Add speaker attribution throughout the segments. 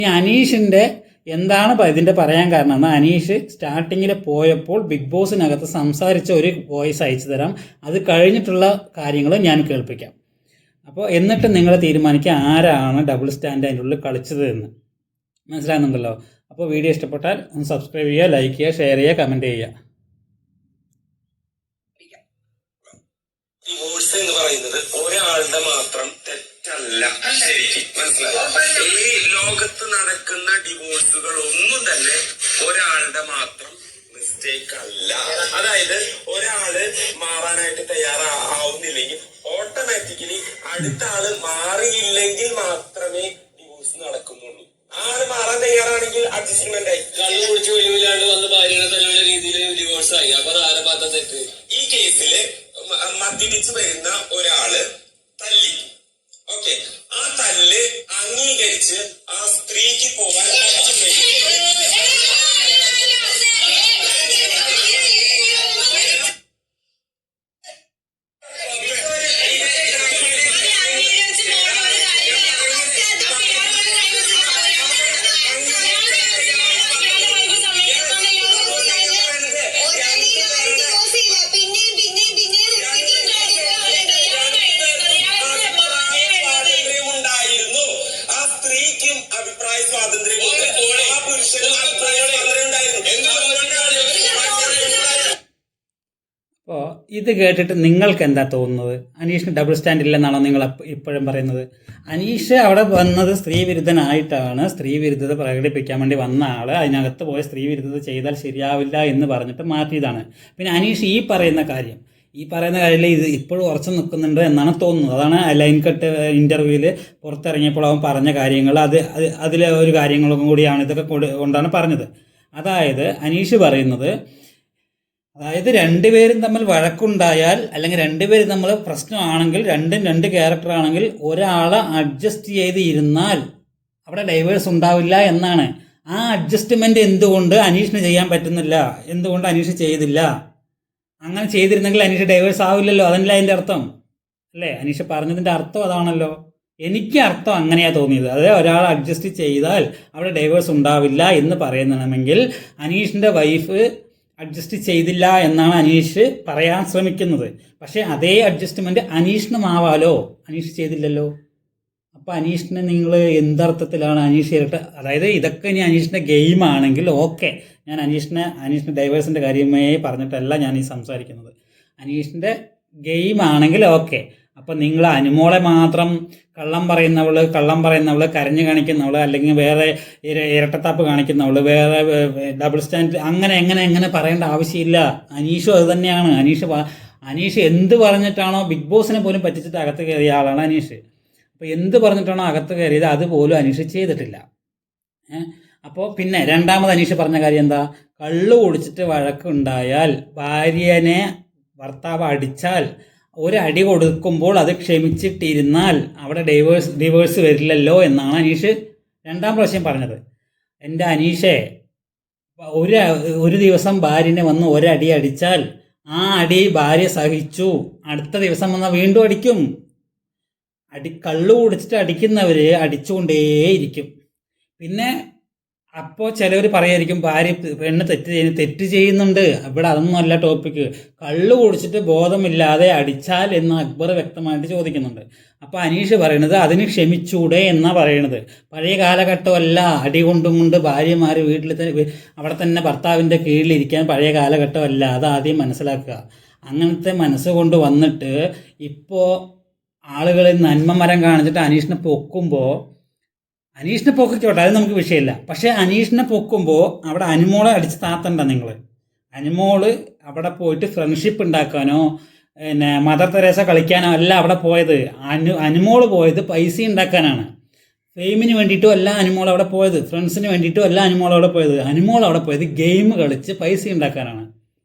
Speaker 1: ഈ അനീഷിൻ്റെ എന്താണ് ഇതിൻ്റെ പറയാൻ കാരണം? അനീഷ് സ്റ്റാർട്ടിങ്ങിൽ പോയപ്പോൾ ബിഗ് ബോസിനകത്ത് സംസാരിച്ച ഒരു വോയിസ് അയച്ചു തരാം. അത് കഴിഞ്ഞിട്ടുള്ള കാര്യങ്ങൾ ഞാൻ കേൾപ്പിക്കാം. അപ്പോൾ എന്നിട്ട് നിങ്ങൾ തീരുമാനിക്കുക ആരാണ് ഡബിൾ സ്റ്റാൻഡ് അതിൻ്റെ ഉള്ളിൽ കളിച്ചത് എന്ന്. മനസ്സിലാകുന്നുണ്ടല്ലോ? അപ്പോൾ വീഡിയോ ഇഷ്ടപ്പെട്ടാൽ ഒന്ന് സബ്സ്ക്രൈബ് ചെയ്യുക, ലൈക്ക് ചെയ്യുക, ഷെയർ ചെയ്യുക, കമൻറ്റ് ചെയ്യുക.
Speaker 2: ഡിവോഴ്സ് എന്ന് പറയുന്നത് ഒരാളുടെ മാത്രം തെറ്റല്ല. ശരിക്കും മനസ്സിലായി. ഈ ലോകത്ത് നടക്കുന്ന ഡിവോഴ്സുകൾ ഒന്നും തന്നെ ഒരാളുടെ മാത്രം മിസ്റ്റേക്ക് അല്ല. അതായത് ഒരാള് മാറാനായിട്ട് തയ്യാറാവുന്നില്ലെങ്കിൽ ഓട്ടോമാറ്റിക്കലി അടുത്ത ആള് മാറിയില്ലെങ്കിൽ മാത്രമേ ഡിവോഴ്സ് നടക്കുന്നുള്ളൂ. ആള് മാറാൻ തയ്യാറാണെങ്കിൽ അഡ്ജസ്റ്റ്മെന്റ് ആയി. കള്ളു കുടിച്ച് വെളിവില്ലാണ്ട് വന്ന് ഭാര്യയുടെ തലയുടെ രീതിയിൽ ഡിവോഴ്സ് ആയി. അപ്പൊ ആരെ ഭാഗത്ത തെറ്റ്? ഈ കേസില് മദ്യപിച്ച് വരുന്ന ഒരാള് തല്ലി. ഓക്കെ, ആ തല്ല് അംഗീകരിച്ച് ആ സ്ത്രീക്ക് പോകാൻ
Speaker 1: അപ്പോൾ ഇത് കേട്ടിട്ട് നിങ്ങൾക്ക് എന്താ തോന്നുന്നത്? അനീഷിന് ഡബിൾ സ്റ്റാൻഡ് ഇല്ലെന്നാണോ നിങ്ങൾ ഇപ്പോഴും പറയുന്നത്? അനീഷ് അവിടെ വന്നത് സ്ത്രീ വിരുദ്ധനായിട്ടാണ്. സ്ത്രീ വിരുദ്ധത പ്രകടിപ്പിക്കാൻ വേണ്ടി വന്ന ആൾ അതിനകത്ത് പോയി സ്ത്രീ വിരുദ്ധത ചെയ്താൽ ശരിയാവില്ല എന്ന് പറഞ്ഞിട്ട് മാറ്റിയതാണ്. പിന്നെ അനീഷ് ഈ പറയുന്ന കാര്യത്തിൽ ഇത് ഇപ്പോഴും ഉറച്ചു നിൽക്കുന്നുണ്ട് എന്നാണ് തോന്നുന്നത്. അതാണ് ലൈൻ കട്ട് ഇൻ്റർവ്യൂവിൽ പുറത്തിറങ്ങിയപ്പോൾ അവൻ പറഞ്ഞ കാര്യങ്ങൾ, അതിലെ ഒരു കാര്യങ്ങളൊക്കെ കൂടിയാണ് ഇതൊക്കെ കൊണ്ടാണ് പറഞ്ഞത്. അതായത് അനീഷ് പറയുന്നത്, അതായത് രണ്ടുപേരും തമ്മിൽ വഴക്കുണ്ടായാൽ അല്ലെങ്കിൽ രണ്ടുപേരും തമ്മിൽ പ്രശ്നമാണെങ്കിൽ, രണ്ടും രണ്ട് ക്യാരക്ടർ ആണെങ്കിൽ ഒരാളെ അഡ്ജസ്റ്റ് ചെയ്ത് ഇരുന്നാൽ അവിടെ ഡൈവേഴ്സ് ഉണ്ടാവില്ല എന്നാണ്. ആ അഡ്ജസ്റ്റ്മെൻറ്റ് എന്തുകൊണ്ട് അനീഷിന് ചെയ്യാൻ പറ്റുന്നില്ല? എന്തുകൊണ്ട് അനീഷ് ചെയ്തില്ല? അങ്ങനെ ചെയ്തിരുന്നെങ്കിൽ അനീഷ് ഡൈവേഴ്സ് ആവില്ലല്ലോ. അതല്ല അതിൻ്റെ അർത്ഥം അല്ലേ? അനീഷ് പറഞ്ഞതിൻ്റെ അർത്ഥം അതാണല്ലോ. എനിക്ക് അർത്ഥം അങ്ങനെയാണ് തോന്നിയത്. അതായത് ഒരാൾ അഡ്ജസ്റ്റ് ചെയ്താൽ അവിടെ ഡൈവേഴ്സ് ഉണ്ടാവില്ല എന്ന് പറയുന്നണമെങ്കിൽ അനീഷിൻ്റെ വൈഫ് അഡ്ജസ്റ്റ് ചെയ്തില്ല എന്നാണ് അനീഷ് പറയാൻ ശ്രമിക്കുന്നത്. പക്ഷേ അതേ അഡ്ജസ്റ്റ്മെൻറ്റ് അനീഷിനും ആവാലോ. അനീഷ് ചെയ്തില്ലല്ലോ. അപ്പോൾ അനീഷിനെ നിങ്ങൾ എന്തർത്ഥത്തിലാണ് അനീഷ് ചെയ്തിട്ട്? അതായത് ഇതൊക്കെ ഇനി അനീഷിൻ്റെ ഗെയിമാണെങ്കിൽ ഓക്കെ, ഞാൻ അനീഷിൻ്റെ ഡൈവേഴ്സിൻ്റെ കാര്യമേ പറഞ്ഞിട്ടല്ല ഞാൻ ഈ സംസാരിക്കുന്നത്. അനീഷിൻ്റെ ഗെയിമാണെങ്കിൽ ഓക്കെ. അപ്പം നിങ്ങൾ അനുമോളെ മാത്രം കള്ളം പറയുന്നവൾ, കരഞ്ഞു കാണിക്കുന്നവൾ, അല്ലെങ്കിൽ വേറെ ഇരട്ടത്താപ്പ് കാണിക്കുന്നവൾ, വേറെ ഡബിൾ സ്റ്റാൻഡ് അങ്ങനെ പറയേണ്ട ആവശ്യമില്ല. അനീഷും അത് തന്നെയാണ്. അനീഷ് എന്ത് പറഞ്ഞിട്ടാണോ ബിഗ് ബോസിനെ പോലും പറ്റിച്ചിട്ട് അകത്ത് കയറിയ ആളാണ് അനീഷ്. അപ്പോൾ എന്ത് പറഞ്ഞിട്ടാണോ അകത്ത് കയറിയത് അതുപോലും അനീഷ് ചെയ്തിട്ടില്ല. അപ്പോൾ പിന്നെ രണ്ടാമത് അനീഷ് പറഞ്ഞ കാര്യം എന്താ? കള്ളു കുടിച്ചിട്ട് വഴക്കുണ്ടായാൽ, ഭാര്യനെ ഭർത്താവ് അടിച്ചാൽ ഒരടി കൊടുക്കുമ്പോൾ അത് ക്ഷമിച്ചിട്ടിരുന്നാൽ അവിടെ ഡിവോഴ്സ് വരില്ലല്ലോ എന്നാണ് അനീഷ് രണ്ടാം പ്രാവശ്യം പറഞ്ഞത്. എൻ്റെ അനീഷേ, ഒരു ദിവസം ഭാര്യനെ വന്ന് ഒരടി അടിച്ചാൽ ആ അടി ഭാര്യ സഹിച്ചു, അടുത്ത ദിവസം വന്നാൽ വീണ്ടും അടിക്കും. കള്ളു കുടിച്ചിട്ട് അടിക്കുന്നവർ അടിച്ചുകൊണ്ടേയിരിക്കും. പിന്നെ അപ്പോൾ ചിലവർ പറയായിരിക്കും ഭാര്യ പെണ്ണ് തെറ്റ് ചെയ്യുന്നുണ്ട്. ഇവിടെ അതൊന്നും അല്ല ടോപ്പിക്ക്. കള്ളു കുടിച്ചിട്ട് ബോധമില്ലാതെ അടിച്ചാൽ എന്ന് അക്ബർ വ്യക്തമായിട്ട് ചോദിക്കുന്നുണ്ട്. അപ്പോൾ അനീഷ് പറയണത് അതിന് ക്ഷമിച്ചൂടെ എന്നാണ് പറയണത്. പഴയ കാലഘട്ടമല്ല. അടി കൊണ്ട് ഭാര്യമാർ വീട്ടിൽ അവിടെ തന്നെ ഭർത്താവിൻ്റെ കീഴിലിരിക്കാൻ പഴയ കാലഘട്ടമല്ല. അതാദ്യം മനസ്സിലാക്കുക. അങ്ങനത്തെ മനസ്സുകൊണ്ട് വന്നിട്ട് ഇപ്പോൾ ആളുകൾ നന്മ മരം കാണിച്ചിട്ട് അനീഷിനെ പൊക്കിക്കോട്ടെ, അത് നമുക്ക് വിഷയമില്ല. പക്ഷേ അനീഷിനെ പൊക്കുമ്പോൾ അവിടെ അനുമോളെ അടിച്ച് താത്തണ്ട നിങ്ങൾ. അനുമോള് അവിടെ പോയിട്ട് ഫ്രണ്ട്ഷിപ്പ് ഉണ്ടാക്കാനോ പിന്നെ മദർ തെരേസ കളിക്കാനോ അല്ല അവിടെ പോയത്. അനുമോള് പോയത് പൈസ ഉണ്ടാക്കാനാണ്. ഫെയിമിന് വേണ്ടിയിട്ടും അല്ല അനുമോൾ അവിടെ പോയത്, ഫ്രണ്ട്സിന് വേണ്ടിയിട്ടും അല്ല അനുമോൾ അവിടെ പോയത്. അനുമോൾ അവിടെ പോയത് ഗെയിം കളിച്ച് പൈസ ഉണ്ടാക്കാനാണ്.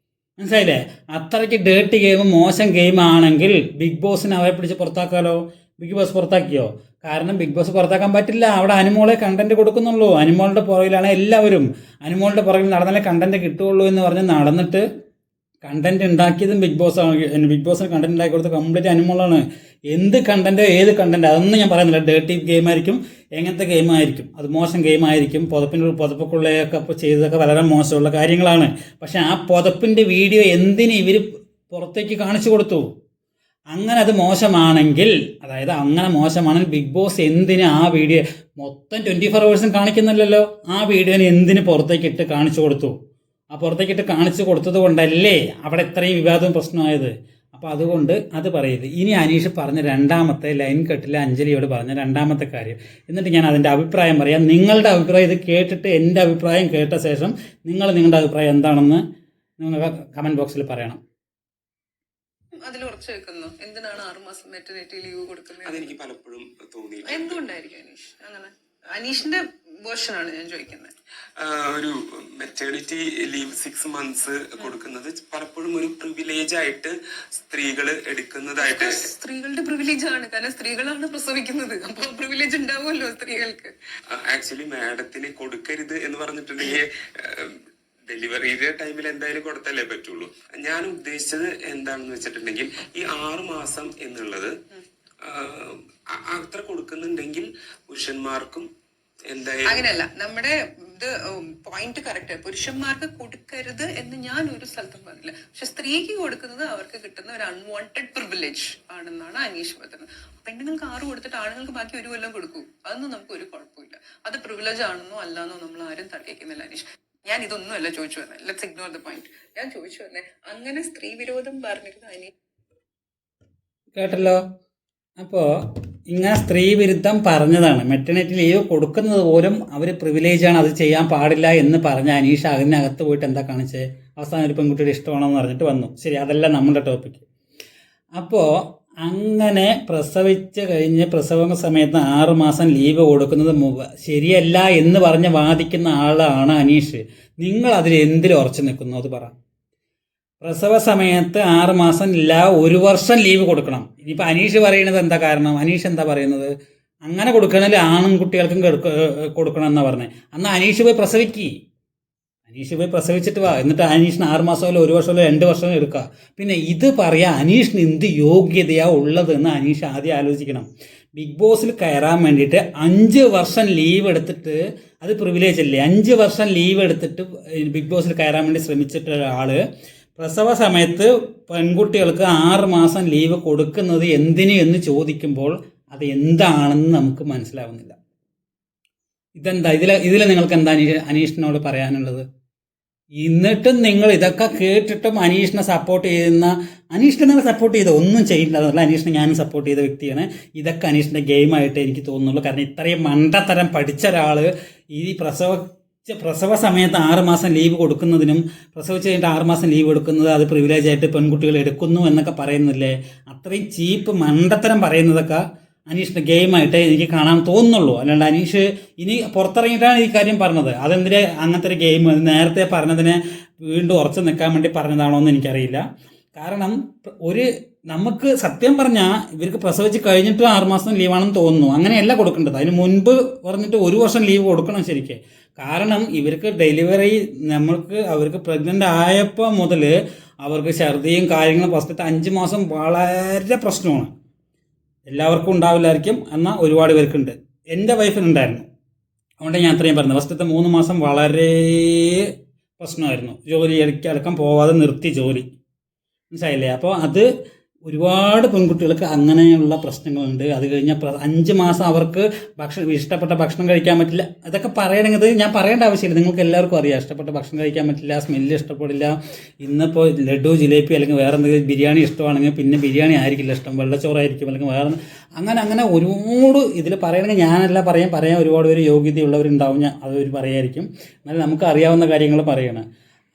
Speaker 1: മനസ്സിലായില്ലേ? അത്രയ്ക്ക് ഡേർട്ടി ഗെയിം, മോശം ഗെയിം ആണെങ്കിൽ ബിഗ് ബോസിനെ അവരെ പിടിച്ച് പുറത്താക്കാമല്ലോ. Big boss പുറത്താക്കിയോ? കാരണം ബിഗ് ബോസ് പുറത്താക്കാൻ പറ്റില്ല. അവിടെ അനുമോളെ കണ്ടന്റ് കൊടുക്കുന്നുള്ളൂ. അനുമോളുടെ പുറകിലാണ് എല്ലാവരും. അനുമോളുടെ പുറകിൽ നടന്നാലേ കണ്ടന്റ് കിട്ടുകയുള്ളൂ എന്ന് പറഞ്ഞ് നടന്നിട്ട് കണ്ടന്റ് ഉണ്ടാക്കിയതും ബിഗ് ബോസ് ആണ്. ബിഗ് ബോസിന് കണ്ടന്റ് ഉണ്ടാക്കി കൊടുത്തത് കംപ്ലീറ്റ് അനുമോളാണ്. എന്ത് കണ്ടന്റ് ഏത് കണ്ടന്റ് അതൊന്നും ഞാൻ പറയുന്നില്ല. ഡേർട്ടി ഗെയിം ആയിരിക്കും, എങ്ങനത്തെ ഗെയിം ആയിരിക്കും, അത് മോശം ഗെയിം ആയിരിക്കും. പുതപ്പൊക്കെ ചെയ്തതൊക്കെ വളരെ മോശമുള്ള കാര്യങ്ങളാണ്. പക്ഷെ ആ പുതപ്പിൻ്റെ വീഡിയോ എന്തിന് ഇവർ പുറത്തേക്ക് കാണിച്ചു കൊടുത്തു? അങ്ങനെ അത് മോശമാണെങ്കിൽ, അതായത് അങ്ങനെ മോശമാണെങ്കിൽ ബിഗ് ബോസ് എന്തിന് ആ വീഡിയോ മൊത്തം 24 hours കാണിക്കുന്നില്ലല്ലോ? ആ വീഡിയോനെ എന്തിന് പുറത്തേക്ക് ഇട്ട് കാണിച്ചു കൊടുത്തു? ആ പുറത്തേക്കിട്ട് കാണിച്ചു കൊടുത്തത് കൊണ്ടല്ലേ അവിടെ ഇത്രയും വിവാദവും പ്രശ്നമായത്. അപ്പോൾ അതുകൊണ്ട് അത് പറയരുത്. ഇനി അനീഷ് പറഞ്ഞ രണ്ടാമത്തെ ലൈൻ കെട്ടിലെ അഞ്ജലിയോട് പറഞ്ഞ രണ്ടാമത്തെ കാര്യം, എന്നിട്ട് ഞാൻ അതിൻ്റെ അഭിപ്രായം പറയാം. നിങ്ങളുടെ അഭിപ്രായം ഇത് കേട്ടിട്ട് എൻ്റെ അഭിപ്രായം കേട്ട ശേഷം നിങ്ങളുടെ അഭിപ്രായം എന്താണെന്ന് നിങ്ങൾ കമൻറ്റ് ബോക്സിൽ പറയണം.
Speaker 3: അതിൽ ഉറച്ചു വെക്കുന്നു. എന്തിനാണ് 6 മാസം മെറ്റർനിറ്റി ലീവ് കൊടുക്കുന്നത്?
Speaker 2: അതെനിക്ക് പലപ്പോഴും തോന്നി.
Speaker 3: എന്തുകൊണ്ടായിരിക്കും അനീഷ് അങ്ങനെ? അനീഷിന്റെ വേർഷനാണ് ഞാൻ ചോദിക്കുന്നത്.
Speaker 2: ഒരു മെറ്റേണിറ്റി ലീവ് 6 months കൊടുക്കുന്നത് പലപ്പോഴും ഒരു പ്രിവിലേജ് ആയിട്ട് സ്ത്രീകൾ എടുക്കുന്നതായിട്ട്.
Speaker 3: സ്ത്രീകളുടെ പ്രിവിലേജ് ആണ്, കാരണം സ്ത്രീകളാണ് പ്രസവിക്കുന്നത്. അപ്പൊ പ്രിവിലേജ് ഉണ്ടാവുമല്ലോ സ്ത്രീകൾക്ക്.
Speaker 2: ആക്ച്വലി മാഡത്തിന് കൊടുക്കരുത് എന്ന് പറഞ്ഞിട്ടുണ്ടെങ്കിൽ ഡെലിവറിയുടെ ടൈമിൽ എന്തായാലും കൊടുത്തല്ലേ പറ്റുള്ളൂ. ഞാൻ ഉദ്ദേശിച്ചത് എന്താണെന്ന് വെച്ചിട്ടുണ്ടെങ്കിൽ ഈ 6 മാസം എന്നുള്ളത് അത്ര കൊടുക്കുന്നുണ്ടെങ്കിൽ പുരുഷന്മാർക്കും എന്തായാലും
Speaker 3: അങ്ങനെയല്ല. നമ്മുടെ ഇത് പോയിന്റ് കറക്റ്റ്. പുരുഷന്മാർക്ക് കൊടുക്കരുത് എന്ന് ഞാൻ ഒരു സ്ഥലത്തും പറഞ്ഞില്ല. പക്ഷെ സ്ത്രീക്ക് കൊടുക്കുന്നത് അവർക്ക് കിട്ടുന്ന ഒരു അൺവാണ്ടഡ് പ്രിവിലേജ് ആണെന്നാണ് അനീഷ് പറയുന്നത്. പെണ്ണുങ്ങൾക്ക് 6 കൊടുത്തിട്ട് ആണുങ്ങൾക്ക് ബാക്കി 1 കൊല്ലം കൊടുക്കൂ, അതൊന്നും നമുക്ക് ഒരു കുഴപ്പമില്ല. അത് പ്രിവിലേജ് ആണെന്നോ അല്ലാന്നോ നമ്മൾ ആരും തർക്കിക്കുന്നില്ല അനീഷ്. ഞാൻ ഇതൊന്നുമല്ല ചോദിച്ചു വന്നത്. Let's ignore the point. ഞാൻ ചോദിച്ചു വന്നേ, അങ്ങനെ സ്ത്രീ വിരോധം പറഞ്ഞിരുന്ന അനീഷ്
Speaker 1: കേട്ടല്ലോ. അപ്പോൾ ഇങ്ങനെ സ്ത്രീ വിരുദ്ധം പറഞ്ഞതാണ്. മെറ്റർനിറ്റി ലീവ് കൊടുക്കുന്നത് പോലും അവർ പ്രിവിലേജാണ്, അത് ചെയ്യാൻ പാടില്ല എന്ന് പറഞ്ഞ അനീഷ് അതിനകത്ത് പോയിട്ട് എന്താ കാണിച്ചത്? അവസാനം ഒരു പെൺകുട്ടിയുടെ ഇഷ്ടമാണെന്ന് പറഞ്ഞിട്ട് വന്നു. ശരി, അതല്ല നമ്മുടെ ടോപ്പിക്ക്. അപ്പോൾ അങ്ങനെ പ്രസവിച്ച് കഴിഞ്ഞ് പ്രസവ സമയത്ത് 6 മാസം ലീവ് കൊടുക്കുന്നത് ശരിയല്ല എന്ന് പറഞ്ഞ് വാദിക്കുന്ന ആളാണ് അനീഷ്. നിങ്ങൾ അതിൽ എന്തിൽ ഉറച്ചു നിൽക്കുന്നു അത് പറ. പ്രസവ സമയത്ത് 6 മാസം ഇല്ല, 1 വർഷം ലീവ് കൊടുക്കണം. ഇനിയിപ്പോൾ അനീഷ് പറയുന്നത് എന്താ കാരണം? അനീഷ് എന്താ പറയുന്നത്? അങ്ങനെ കൊടുക്കണമെങ്കിൽ ആണും കുട്ടികൾക്കും കൊടുക്കണം എന്നാണ് പറഞ്ഞത്. അന്ന് അനീഷ് പോയി പ്രസവിച്ചിട്ട് വാ. എന്നിട്ട് അനീഷിന് 6 മാസമല്ലോ 1 വർഷമല്ലോ 2 വർഷമോ എടുക്കുക. പിന്നെ ഇത് പറയാൻ അനീഷിന് എന്ത് യോഗ്യതയാണ് ഉള്ളത് എന്ന് അനീഷ് ആദ്യം ആലോചിക്കണം. ബിഗ് ബോസിൽ കയറാൻ വേണ്ടിയിട്ട് 5 വർഷം ലീവ് എടുത്തിട്ട്, അത് പ്രിവിലേജ് അല്ലേ? 5 വർഷം ലീവ് എടുത്തിട്ട് ബിഗ് ബോസിൽ കയറാൻ വേണ്ടി ശ്രമിച്ചിട്ട് ഒരാൾ പ്രസവ സമയത്ത് പെൺകുട്ടികൾക്ക് 6 മാസം ലീവ് കൊടുക്കുന്നത് എന്തിന് എന്ന് ചോദിക്കുമ്പോൾ അത് എന്താണെന്ന് നമുക്ക് മനസ്സിലാവുന്നില്ല. ഇതെന്താ ഇതിൽ നിങ്ങൾക്ക് എന്താ അനീഷിനോട് പറയാനുള്ളത്? എന്നിട്ടും നിങ്ങൾ ഇതൊക്കെ കേട്ടിട്ടും അനീഷിനെ സപ്പോർട്ട് നിങ്ങൾ സപ്പോർട്ട് ചെയ്ത് ഒന്നും ചെയ്യില്ല. അനീഷിനെ ഞാനും സപ്പോർട്ട് ചെയ്ത വ്യക്തിയാണ്. ഇതൊക്കെ അനീഷിൻ്റെ ഗെയിമായിട്ട് എനിക്ക് തോന്നുന്നുള്ളൂ. കാരണം ഇത്രയും മണ്ടത്തരം പഠിച്ച ഒരാൾ ഈ പ്രസവ സമയത്ത് 6 മാസം ലീവ് കൊടുക്കുന്നതിനും പ്രസവിച്ച് കഴിഞ്ഞിട്ട് 6 മാസം ലീവ് കൊടുക്കുന്നത് അത് പ്രിവിലേജായിട്ട് പെൺകുട്ടികൾ എടുക്കുന്നു എന്നൊക്കെ പറയുന്നില്ലേ? അത്രയും ചീപ്പ് മണ്ടത്തരം പറയുന്നതൊക്കെ അനീഷിൻ്റെ ഗെയിമായിട്ട് എനിക്ക് കാണാൻ തോന്നുന്നുള്ളൂ. അല്ലാണ്ട് അനീഷ് ഇനി പുറത്തിറങ്ങിയിട്ടാണ് ഈ കാര്യം പറഞ്ഞത്. അതെന്തിന് അങ്ങനത്തെ ഒരു ഗെയിം നേരത്തെ പറഞ്ഞതിനെ വീണ്ടും ഉറച്ചു നിൽക്കാൻ വേണ്ടി പറഞ്ഞതാണോ എന്ന് എനിക്കറിയില്ല. കാരണം നമുക്ക് സത്യം പറഞ്ഞാൽ ഇവർക്ക് പ്രസവിച്ച് കഴിഞ്ഞിട്ട് 6 മാസം ലീവാണെന്ന് തോന്നുന്നു. അങ്ങനെയല്ല കൊടുക്കേണ്ടത്. അതിന് മുൻപ് പറഞ്ഞിട്ട് 1 വർഷം ലീവ് കൊടുക്കണം ശരിക്കും. കാരണം ഇവർക്ക് അവർക്ക് പ്രഗ്നൻ്റ് ആയപ്പോൾ മുതൽ അവർക്ക് ഛർദിയും കാര്യങ്ങളും ഫസ്റ്റത്തെ 5 മാസം വളരെ പ്രശ്നമാണ്. എല്ലാവർക്കും ഉണ്ടാവില്ലായിരിക്കും, എന്നാൽ ഒരുപാട് പേർക്കുണ്ട്. എൻ്റെ വൈഫിനുണ്ടായിരുന്നു. അതുകൊണ്ട് ഞാൻ അത്രയും പറഞ്ഞത്. ഫസ്റ്റത്തെ 3 മാസം വളരെ പ്രശ്നമായിരുന്നു. ജോലി ഇടയ്ക്കടക്കം പോവാതെ നിർത്തി ജോലി, മനസ്സിലായില്ലേ? അപ്പോൾ അത് ഒരുപാട് പെൺകുട്ടികൾക്ക് അങ്ങനെയുള്ള പ്രശ്നങ്ങളുണ്ട്. അത് കഴിഞ്ഞാൽ 5 മാസം അവർക്ക് ഇഷ്ടപ്പെട്ട ഭക്ഷണം കഴിക്കാൻ പറ്റില്ല. അതൊക്കെ പറയണമെങ്കിൽ ഞാൻ പറയേണ്ട ആവശ്യമില്ല, നിങ്ങൾക്ക് എല്ലാവർക്കും അറിയാം. ഇഷ്ടപ്പെട്ട ഭക്ഷണം കഴിക്കാൻ പറ്റില്ല, സ്മെല്ല് ഇഷ്ടപ്പെടില്ല. ഇന്നിപ്പോൾ ലഡു, ജിലേബി അല്ലെങ്കിൽ വേറെ എന്തെങ്കിലും ബിരിയാണി ഇഷ്ടമാണെങ്കിൽ പിന്നെ ബിരിയാണി ആയിരിക്കില്ല ഇഷ്ടം, വെള്ളച്ചോറായിരിക്കും അല്ലെങ്കിൽ വേറെ അങ്ങനെ ഒരുപാട് ഇതിൽ പറയണമെങ്കിൽ ഞാനല്ല പറയാൻ ഒരുപാട് പേര് യോഗ്യതയുള്ളവരുണ്ടാവും. അവർ പറയായിരിക്കും. എന്നാൽ നമുക്ക് അറിയാവുന്ന കാര്യങ്ങൾ പറയണം.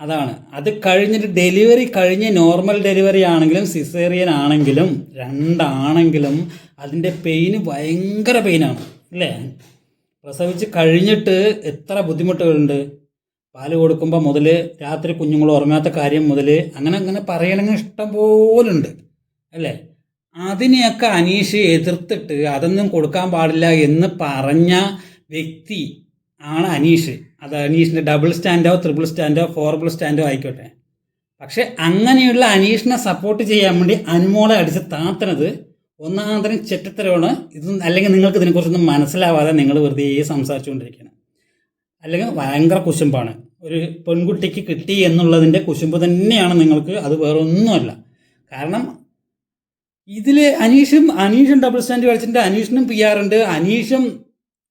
Speaker 1: അതാണ്. അത് കഴിഞ്ഞിട്ട് ഡെലിവറി കഴിഞ്ഞ് നോർമൽ ഡെലിവറി ആണെങ്കിലും സിസേറിയൻ ആണെങ്കിലും രണ്ടാണെങ്കിലും അതിൻ്റെ പെയിന് ഭയങ്കര പെയിനാണ് അല്ലേ? പ്രസവിച്ച് കഴിഞ്ഞിട്ട് എത്ര ബുദ്ധിമുട്ടുകളുണ്ട്. പാല് കൊടുക്കുമ്പോൾ മുതൽ രാത്രി കുഞ്ഞുങ്ങൾ ഉറങ്ങാത്ത കാര്യം മുതൽ അങ്ങനെ പറയണമെങ്കിൽ ഇഷ്ടം പോലുണ്ട് അല്ലേ? അതിനെയൊക്കെ അനീഷ് എതിർത്തിട്ട് അതൊന്നും കൊടുക്കാൻ പാടില്ല എന്ന് പറഞ്ഞ വ്യക്തി ആണ് അനീഷ്. അത് അനീഷിൻ്റെ ഡബിൾ സ്റ്റാൻഡോ 3 സ്റ്റാൻഡോ 4 സ്റ്റാൻഡോ ആയിക്കോട്ടെ. പക്ഷെ അങ്ങനെയുള്ള അനീഷിനെ സപ്പോർട്ട് ചെയ്യാൻ വേണ്ടി അനുമോളെ അടിച്ച് താത്തണത് ഒന്നാന്തരം ചെറ്റത്തരമാണ്. ഇത് അല്ലെങ്കിൽ നിങ്ങൾക്ക് ഇതിനെക്കുറിച്ചൊന്നും മനസ്സിലാവാതെ നിങ്ങൾ വെറുതെ സംസാരിച്ചുകൊണ്ടിരിക്കുകയാണ്. അല്ലെങ്കിൽ ഭയങ്കര കുശുമ്പാണ്. ഒരു പെൺകുട്ടിക്ക് കിട്ടി എന്നുള്ളതിൻ്റെ കുശുമ്പ് തന്നെയാണ് നിങ്ങൾക്ക്, അത് വേറെ ഒന്നുമല്ല. കാരണം ഇതിൽ അനീഷും ഡബിൾ സ്റ്റാൻഡ് കളിച്ചിട്ടുണ്ട്, അനീഷിനും PR ഉണ്ട്, അനീഷും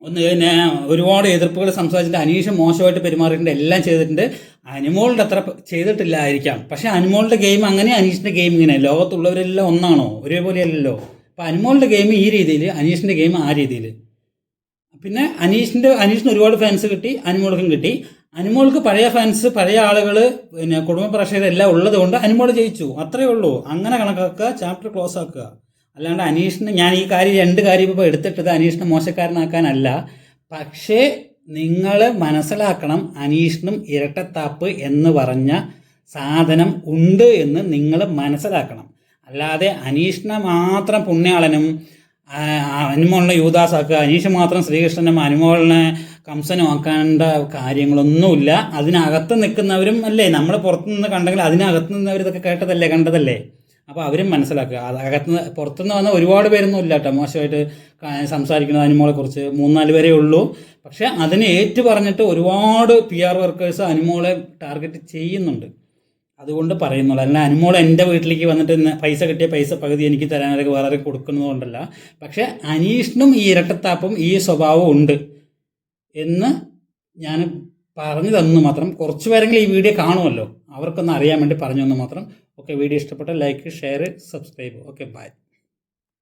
Speaker 1: പിന്നെ ഒരുപാട് എതിർപ്പുകൾ സംസാരിച്ചിട്ടുണ്ട്, അനീഷ് മോശമായിട്ട് പെരുമാറിയിട്ടുണ്ട്, എല്ലാം ചെയ്തിട്ടുണ്ട്. അനുമോളുടെ അത്ര ചെയ്തിട്ടില്ലായിരിക്കാം, പക്ഷെ അനുമോളുടെ ഗെയിം അങ്ങനെ, അനീഷിൻ്റെ ഗെയിം ഇങ്ങനെ. ലോകത്തുള്ളവരെല്ലാം ഒന്നാണോ? ഒരേപോലെയല്ലല്ലോ. അപ്പം അനുമോളുടെ ഗെയിം ഈ രീതിയിൽ, അനീഷിൻ്റെ ഗെയിം ആ രീതിയിൽ. പിന്നെ അനീഷിന് ഒരുപാട് ഫാൻസ് കിട്ടി, അനുമോൾക്കും കിട്ടി. അനുമോൾക്ക് പഴയ ഫാൻസ്, പഴയ ആളുകൾ, പിന്നെ കുടുംബ പ്രേക്ഷകരെല്ലാം ഉള്ളത് കൊണ്ട് അനുമോൾ ജയിച്ചു, അത്രയേ ഉള്ളൂ. അങ്ങനെ കണക്കാക്കുക, ചാപ്റ്റർ ക്ലോസ് ആക്കുക. അല്ലാണ്ട് അനീഷിന് ഞാൻ ഈ രണ്ട് കാര്യം ഇപ്പോൾ എടുത്തിട്ടത് അനീഷിനെ മോശക്കാരനാക്കാനല്ല. പക്ഷേ നിങ്ങൾ മനസ്സിലാക്കണം, അനീഷിനും ഇരട്ടത്താപ്പ് എന്ന് പറഞ്ഞ സാധനം ഉണ്ട് എന്ന് നിങ്ങൾ മനസ്സിലാക്കണം. അല്ലാതെ അനീഷിനെ മാത്രം പുണ്യാളനും അനുമോളിനെ യൂദാസാക്കുക, അനീഷ് മാത്രം ശ്രീകൃഷ്ണനും അനുമോളിനെ കംസനും ആക്കേണ്ട കാര്യങ്ങളൊന്നുമില്ല. അതിനകത്ത് നിൽക്കുന്നവരും അല്ലേ, നമ്മൾ പുറത്തുനിന്ന് കണ്ടെങ്കിൽ അതിനകത്ത് നിന്നവർ ഇതൊക്കെ കേട്ടതല്ലേ, കണ്ടതല്ലേ. അപ്പോൾ അവരും മനസ്സിലാക്കുക. പുറത്തുനിന്ന് വന്ന ഒരുപാട് പേരൊന്നും ഇല്ല കേട്ടോ മോശമായിട്ട് സംസാരിക്കുന്നത് അനുമോളെക്കുറിച്ച്, 3-4 പേരേ ഉള്ളൂ. പക്ഷെ അതിനെ ഏറ്റു പറഞ്ഞിട്ട് ഒരുപാട് PR വർക്കേഴ്സ് അനുമോളെ ടാർഗറ്റ് ചെയ്യുന്നുണ്ട്. അതുകൊണ്ട് പറയുന്നുള്ളൂ. അല്ല അനുമോൾ എൻ്റെ വീട്ടിലേക്ക് വന്നിട്ട് പൈസ കിട്ടിയ പൈസ പകുതി എനിക്ക് തരാനൊക്കെ വളരെ കൊടുക്കുന്നതുകൊണ്ടല്ല. പക്ഷെ അനീഷിനും ഈ ഇരട്ടത്താപ്പും ഈ സ്വഭാവവും ഉണ്ട് എന്ന് ഞാൻ പറഞ്ഞു തന്നു മാത്രം. കുറച്ച് പേരെങ്കിലും ഈ വീഡിയോ കാണുമല്ലോ, അവർക്കൊന്ന് അറിയാൻ വേണ്ടി പറഞ്ഞു തന്നു മാത്രം. ഓക്കെ, വീഡിയോ ഇഷ്ടപ്പെട്ട like, share, subscribe. Okay, by.